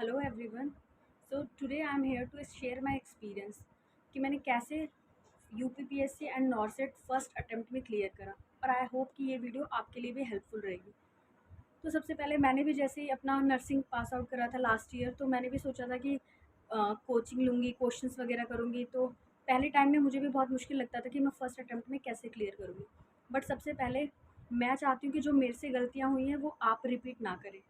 Hello everyone. So today I am here to share my experience कि मैंने कैसे UPPSC and NORCET first attempt में clear करा। और आई होप कि ये वीडियो आपके लिए भी हेल्पफुल रहेगी। तो सबसे पहले मैंने भी जैसे ही अपना नर्सिंग पास आउट करा था लास्ट ईयर, तो मैंने भी सोचा था कि कोचिंग लूँगी, क्वेश्चंस वगैरह करूँगी। तो पहले टाइम में मुझे भी बहुत मुश्किल लगता था कि मैं फ़र्स्ट अटेम्प्ट में कैसे क्लियर करूँगी। बट सबसे पहले मैं चाहती हूँ कि जो मेरे से गलतियाँ हुई हैं वो आप रिपीट ना करें।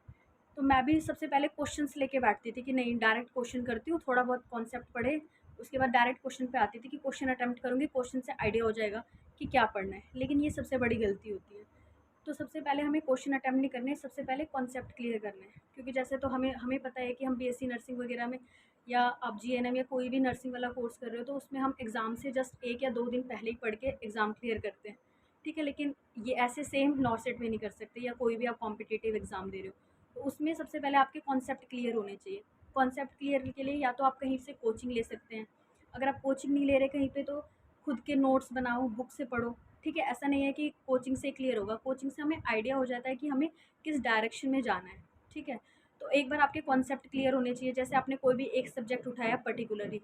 तो मैं भी सबसे पहले क्वेश्चंस लेके बैठती थी कि नहीं, डायरेक्ट क्वेश्चन करती हूँ, थोड़ा बहुत कॉन्सेप्ट पढ़े, उसके बाद डायरेक्ट क्वेश्चन पे आती थी कि क्वेश्चन अटेम्प्ट करूँगी, क्वेश्चन से आइडिया हो जाएगा कि क्या पढ़ना है। लेकिन ये सबसे बड़ी गलती होती है। तो सबसे पहले हमें क्वेश्चन अटेम्प्ट नहीं करने, सबसे पहले कॉन्सेप्ट क्लियर करने हैं। क्योंकि जैसे तो हमें हमें पता है कि हम बीएससी नर्सिंग वगैरह में या आप जीएनएम या कोई भी नर्सिंग वाला कोर्स कर रहे हो, तो उसमें हम एग्ज़ाम से जस्ट 1 या 2 दिन पहले ही पढ़ के एग्ज़ाम क्लियर करते हैं। ठीक है, लेकिन ये ऐसे सेम नॉर्सेट में नहीं कर सकते, या कोई भी आप कॉम्पिटिटिव एग्ज़ाम दे रहे हो। तो उसमें सबसे पहले आपके कॉन्सेप्ट क्लियर होने चाहिए। कॉन्सेप्ट क्लियर के लिए या तो आप कहीं से कोचिंग ले सकते हैं। अगर आप कोचिंग नहीं ले रहे कहीं पे, तो खुद के नोट्स बनाओ, बुक से पढ़ो। ठीक है, ऐसा नहीं है कि कोचिंग से क्लियर होगा। कोचिंग से हमें आइडिया हो जाता है कि हमें किस डायरेक्शन में जाना है। ठीक है, तो एक बार आपके कॉन्सेप्ट क्लियर होने चाहिए। जैसे आपने कोई भी एक सब्जेक्ट उठाया पर्टिकुलरली,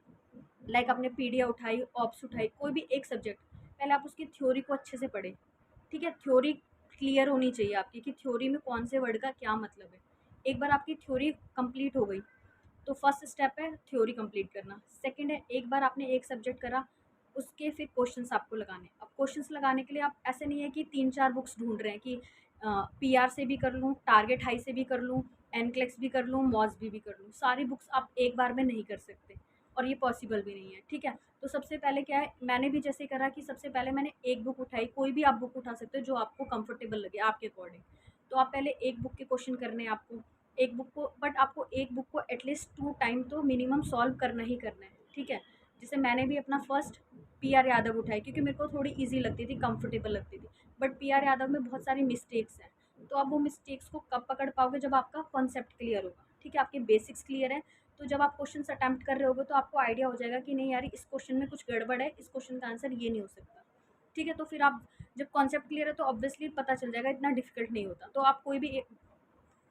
लाइक आपने पीडिया उठाई, ऑप्स उठाई, कोई भी एक सब्जेक्ट, पहले आप उसकी थ्योरी को अच्छे से पढ़ें। ठीक है, थ्योरी क्लियर होनी चाहिए आपकी कि थ्योरी में कौन से वर्ड का क्या मतलब है। एक बार आपकी थ्योरी कंप्लीट हो गई, तो फर्स्ट स्टेप है थ्योरी कंप्लीट करना। सेकंड है, एक बार आपने एक सब्जेक्ट करा, उसके फिर क्वेश्चंस आपको लगाने। अब क्वेश्चंस लगाने के लिए आप ऐसे नहीं है कि 3-4 बुक्स ढूंढ रहे हैं कि पीआर से भी कर लूँ, टारगेट हाई से भी कर लूँ, एनक्लेक्स भी कर लूँ, मॉस भी कर लूँ। सारी बुक्स आप एक बार में नहीं कर सकते, और ये पॉसिबल भी नहीं है। ठीक है, तो सबसे पहले क्या है, मैंने भी जैसे करा कि सबसे पहले मैंने एक बुक उठाई। कोई भी आप बुक उठा सकते हो जो आपको कंफर्टेबल लगे आपके अकॉर्डिंग। तो आप पहले एक बुक के क्वेश्चन करने हैं आपको, एक बुक को, बट आपको एक बुक को एटलीस्ट 2 टाइम तो मिनिमम सॉल्व करना ही करना है। ठीक है, जैसे मैंने भी अपना फर्स्ट पीआर यादव उठाई, क्योंकि मेरे को थोड़ी ईजी लगती थी, कंफर्टेबल लगती थी। बट पीआर यादव में बहुत सारी मिस्टेक्स हैं। तो आप वो मिस्टेक्स को कब पकड़ पाओगे, जब आपका कॉन्सेप्ट क्लियर होगा। ठीक है, आपके बेसिक्स क्लियर है, तो जब आप क्वेश्चन अटैम्प्ट कर रहे होगे तो आपको आइडिया हो जाएगा कि नहीं यार, इस क्वेश्चन में कुछ गड़बड़ है, इस क्वेश्चन का आंसर ये नहीं हो सकता। ठीक है, तो फिर आप जब कॉन्सेप्ट क्लियर है तो ऑब्वियसली पता चल जाएगा, इतना डिफिकल्ट नहीं होता। तो आप कोई भी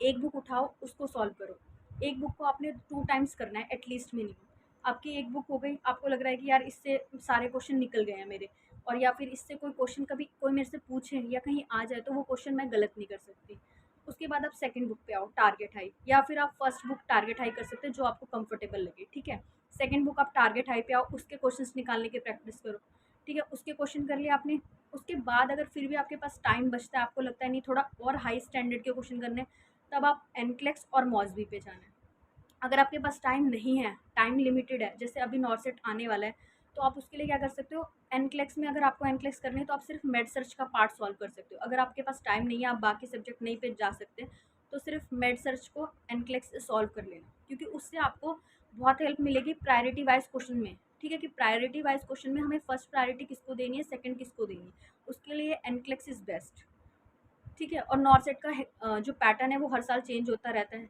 एक बुक उठाओ, उसको सॉल्व करो। एक बुक को आपने 2 टाइम्स करना है एटलीस्ट मिनिमम। आपकी एक बुक हो गई, आपको लग रहा है कि यार इससे सारे क्वेश्चन निकल गए हैं मेरे, और या फिर इससे कोई क्वेश्चन कभी कोई मेरे से पूछे या कहीं आ जाए तो वो क्वेश्चन मैं गलत नहीं कर सकती। उसके बाद आप सेकंड बुक पे आओ, टारगेट हाई, या फिर आप फर्स्ट बुक टारगेट हाई कर सकते हैं, जो आपको कंफर्टेबल लगे। ठीक है, सेकंड बुक आप टारगेट हाई पे आओ, उसके क्वेश्चंस निकालने की प्रैक्टिस करो। ठीक है, उसके क्वेश्चन कर लिए आपने। उसके बाद अगर फिर भी आपके पास टाइम बचता है, आपको लगता है नहीं थोड़ा और हाई स्टैंडर्ड के क्वेश्चन करने, तब आप एनक्लेक्स और मॉसबी पे जाना है। अगर आपके पास टाइम नहीं है, टाइम लिमिटेड है, जैसे अभी नॉर्सेट आने वाला है, तो आप उसके लिए क्या कर सकते हो, एनक्लेक्स में अगर आपको एनक्लेक्स करनी है तो आप सिर्फ मेड सर्च का पार्ट सॉल्व कर सकते हो। अगर आपके पास टाइम नहीं है, आप बाकी सब्जेक्ट नहीं पे जा सकते, तो सिर्फ मेड सर्च को एनक्लेक्स से सॉल्व कर लेना, क्योंकि उससे आपको बहुत हेल्प मिलेगी प्रायोरिटी वाइज क्वेश्चन में। ठीक है, कि प्रायोरिटी वाइज क्वेश्चन में हमें फर्स्ट प्रायोरिटी किसको देनी है, सेकंड किसको देनी है, उसके लिए एनक्लेक्स इज बेस्ट। ठीक है, और नॉर्सेट का जो पैटर्न है वो हर साल चेंज होता रहता है।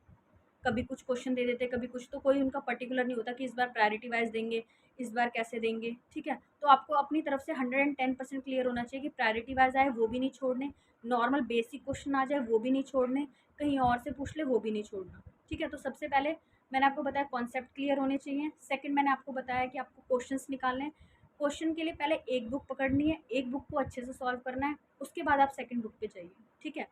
कभी कुछ क्वेश्चन दे देते हैं, कभी कुछ, तो कोई उनका पर्टिकुलर नहीं होता कि इस बार प्रायोरिटी वाइज देंगे, इस बार कैसे देंगे। ठीक है, तो आपको अपनी तरफ से 110% क्लियर होना चाहिए कि प्रायोरिटी वाइज आए वो भी नहीं छोड़ने, नॉर्मल बेसिक क्वेश्चन आ जाए वो भी नहीं छोड़ने, कहीं और से पूछ ले वो भी नहीं छोड़ना। ठीक है, तो सबसे पहले मैंने आपको बताया कॉन्सेप्ट क्लियर होने चाहिए। सेकंड मैंने आपको बताया कि आपको क्वेश्चंस निकालने हैं। क्वेश्चन के लिए पहले एक बुक पकड़नी है, एक बुक को अच्छे से सॉल्व करना है, उसके बाद आप सेकंड बुक पे जाइए। ठीक है,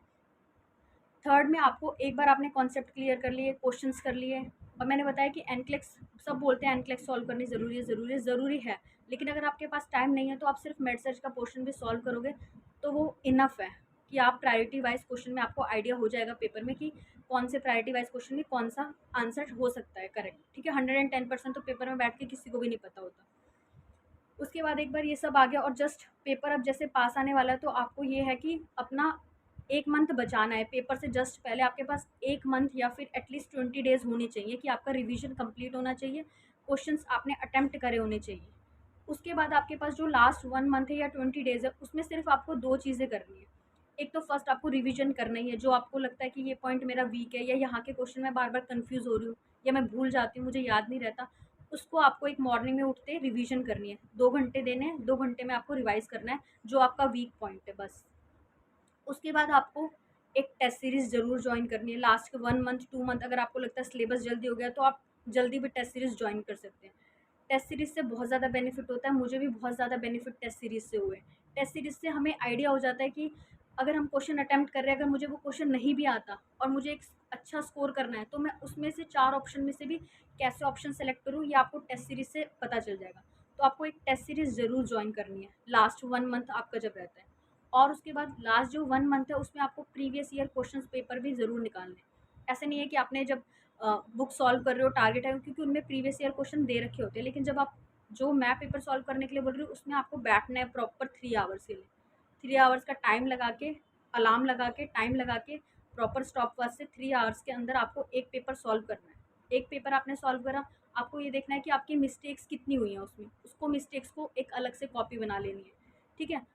थर्ड में आपको एक बार आपने कॉन्सेप्ट क्लियर कर लिए, क्वेश्चंस कर लिए, और मैंने बताया कि एनक्लेक्स, सब बोलते हैं एनक्लेक्स सॉल्व करनी ज़रूरी है, ज़रूरी है, ज़रूरी है। लेकिन अगर आपके पास टाइम नहीं है तो आप सिर्फ मेड सर्च का पोर्शन भी सॉल्व करोगे तो वो इनफ है, कि आप प्रायोरिटी वाइज क्वेश्चन में आपको आइडिया हो जाएगा पेपर में कि कौन से प्रायोरिटी वाइज क्वेश्चन में कौन सा आंसर हो सकता है करेक्ट। ठीक है, 110% तो पेपर में बैठ के किसी को भी नहीं पता होता। उसके बाद एक बार ये सब आ गया और जस्ट पेपर अब जैसे पास आने वाला है, तो आपको ये है कि अपना 1 मंथ बचाना है। पेपर से जस्ट पहले आपके पास 1 मंथ या फिर एटलीस्ट 20 डेज़ होने चाहिए कि आपका रिवीजन कंप्लीट होना चाहिए, क्वेश्चंस आपने अटेम्प्ट करे होने चाहिए। उसके बाद आपके पास जो लास्ट 1 मंथ है या 20 डेज़ है, उसमें सिर्फ आपको 2 चीज़ें करनी है। एक तो फर्स्ट आपको रिवीजन करना ही है, जो आपको लगता है कि ये पॉइंट मेरा वीक है, या यहाँ के क्वेश्चन में बार-बार कन्फ्यूज़ हो रही हूँ, या मैं भूल जाती हूँ, मुझे याद नहीं रहता, उसको आपको एक मॉर्निंग में उठते रिवीजन करनी है। 2 घंटे देने हैं, 2 घंटे में आपको रिवाइज़ करना है, जो आपका वीक पॉइंट है बस। उसके बाद आपको एक टेस्ट सीरीज़ ज़रूर जॉइन करनी है। लास्ट के 1 मंथ 2 मंथ अगर आपको लगता है सिलेबस जल्दी हो गया तो आप जल्दी भी टेस्ट सीरीज़ जॉइन कर सकते हैं। टेस्ट सीरीज़ से बहुत ज़्यादा बेनिफिट होता है, मुझे भी बहुत ज़्यादा बेनिफिट टेस्ट सीरीज़ से हुए। टेस्ट सीरीज़ से हमें आइडिया हो जाता है कि अगर हम क्वेश्चन अटेम्प्ट कर रहे हैं, अगर मुझे वो क्वेश्चन नहीं भी आता और मुझे एक अच्छा स्कोर करना है, तो मैं उसमें से 4 ऑप्शन में से भी कैसे ऑप्शन सेलेक्ट करूँ, ये आपको टेस्ट सीरीज़ से पता चल जाएगा। तो आपको एक टेस्ट सीरीज़ ज़रूर जॉइन करनी है, लास्ट 1 मंथ आपका जब रहता है। और उसके बाद लास्ट जो 1 मंथ है, उसमें आपको प्रीवियस ईयर क्वेश्चंस पेपर भी ज़रूर निकालने हैं। ऐसा नहीं है कि आपने जब बुक सॉल्व कर रहे हो, टारगेट है, क्योंकि उनमें प्रीवियस ईयर क्वेश्चन दे रखे होते हैं, लेकिन जब आप जो मैं पेपर सॉल्व करने के लिए बोल रही हूँ, उसमें आपको बैठना है प्रॉपर 3 आवर्स के लिए। 3 आवर्स का टाइम लगा के, अलार्म लगा के, टाइम लगा के, प्रॉपर स्टॉप वॉच से 3 आवर्स के अंदर आपको एक पेपर सॉल्व करना है। एक पेपर आपने सॉल्व करा, आपको ये देखना है कि आपकी मिस्टेक्स कितनी हुई हैं उसमें, उसको मिस्टेक्स को एक अलग से कॉपी बना लेनी है, ठीक है?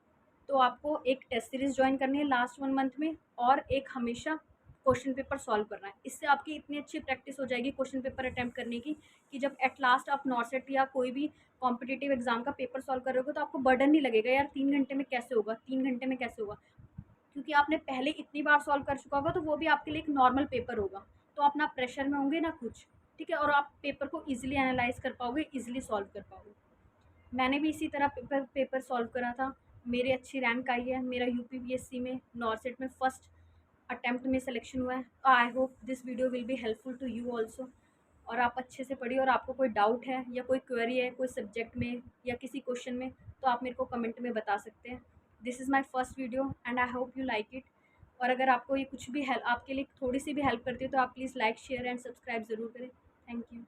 तो आपको एक टेस्ट सीरीज़ जॉइन करनी है लास्ट 1 मंथ में, और एक हमेशा क्वेश्चन पेपर सॉल्व करना है। इससे आपकी इतनी अच्छी प्रैक्टिस हो जाएगी क्वेश्चन पेपर अटेम्प्ट करने की, कि जब एट लास्ट आप नॉर्सेट या कोई भी कॉम्पिटिटिव एग्जाम का पेपर सॉल्व करोगे तो आपको बर्डन नहीं लगेगा, यार 3 घंटे में कैसे होगा, 3 घंटे में कैसे होगा, क्योंकि आपने पहले इतनी बार सॉल्व कर चुका होगा, तो वो भी आपके लिए एक नॉर्मल पेपर होगा। तो आप ना प्रेशर में होंगे ना कुछ, ठीक है? और आप पेपर को ईजिली एनालाइज कर पाओगे, ईजिली सॉल्व कर पाओगे। मैंने भी इसी तरह पेपर पेपर सॉल्व करा था। मेरी अच्छी रैंक आई है, मेरा यूपीपीएससी में नॉर्सेट में फर्स्ट अटेम्प्ट में सिलेक्शन हुआ है। I hope this video will be helpful to you also. और आप अच्छे से पढ़िए, और आपको कोई डाउट है या कोई क्वेरी है कोई सब्जेक्ट में या किसी क्वेश्चन में, तो आप मेरे को कमेंट में बता सकते हैं। This is my first video and I hope you like it. और अगर आपको ये कुछ भी हेल्प, आपके लिए थोड़ी सी भी हेल्प करती है, तो आप please like share and subscribe ज़रूर करें। Thank you.